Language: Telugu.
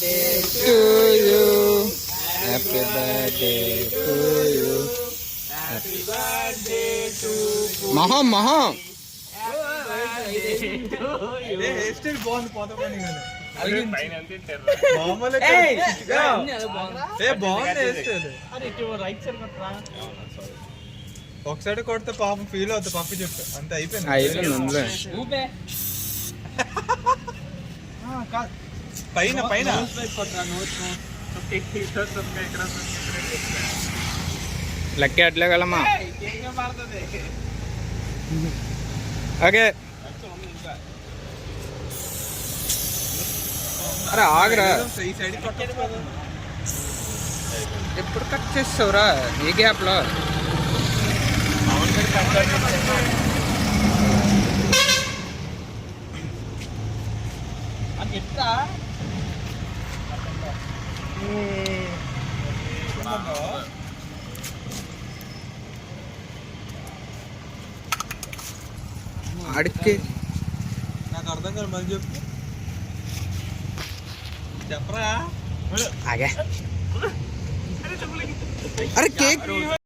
to you. Happy birthday to you. Happy birthday to you. Maham, Maham. Hair style బాగుంది పోత పని బాగుంది హెయిర్ స్టైల్ ఒకసారి కొడితే పాపం ఫీల్ అవుతుంది పప్పు చెప్పు అంతే అయిపోయింది పైన పైన లక్కీ అట్లే కలమ్మా ఓకే అరే ఆగరా ఈ సైడ్ కొట్టచ్చు కదా ఎప్పుడు కట్ చేస్తావురా ఈ గ్యాప్లో అడిగి నాకు అర్థం కాదు మళ్ళీ చెప్పు చెప్పరా ఆగే అరే కేక్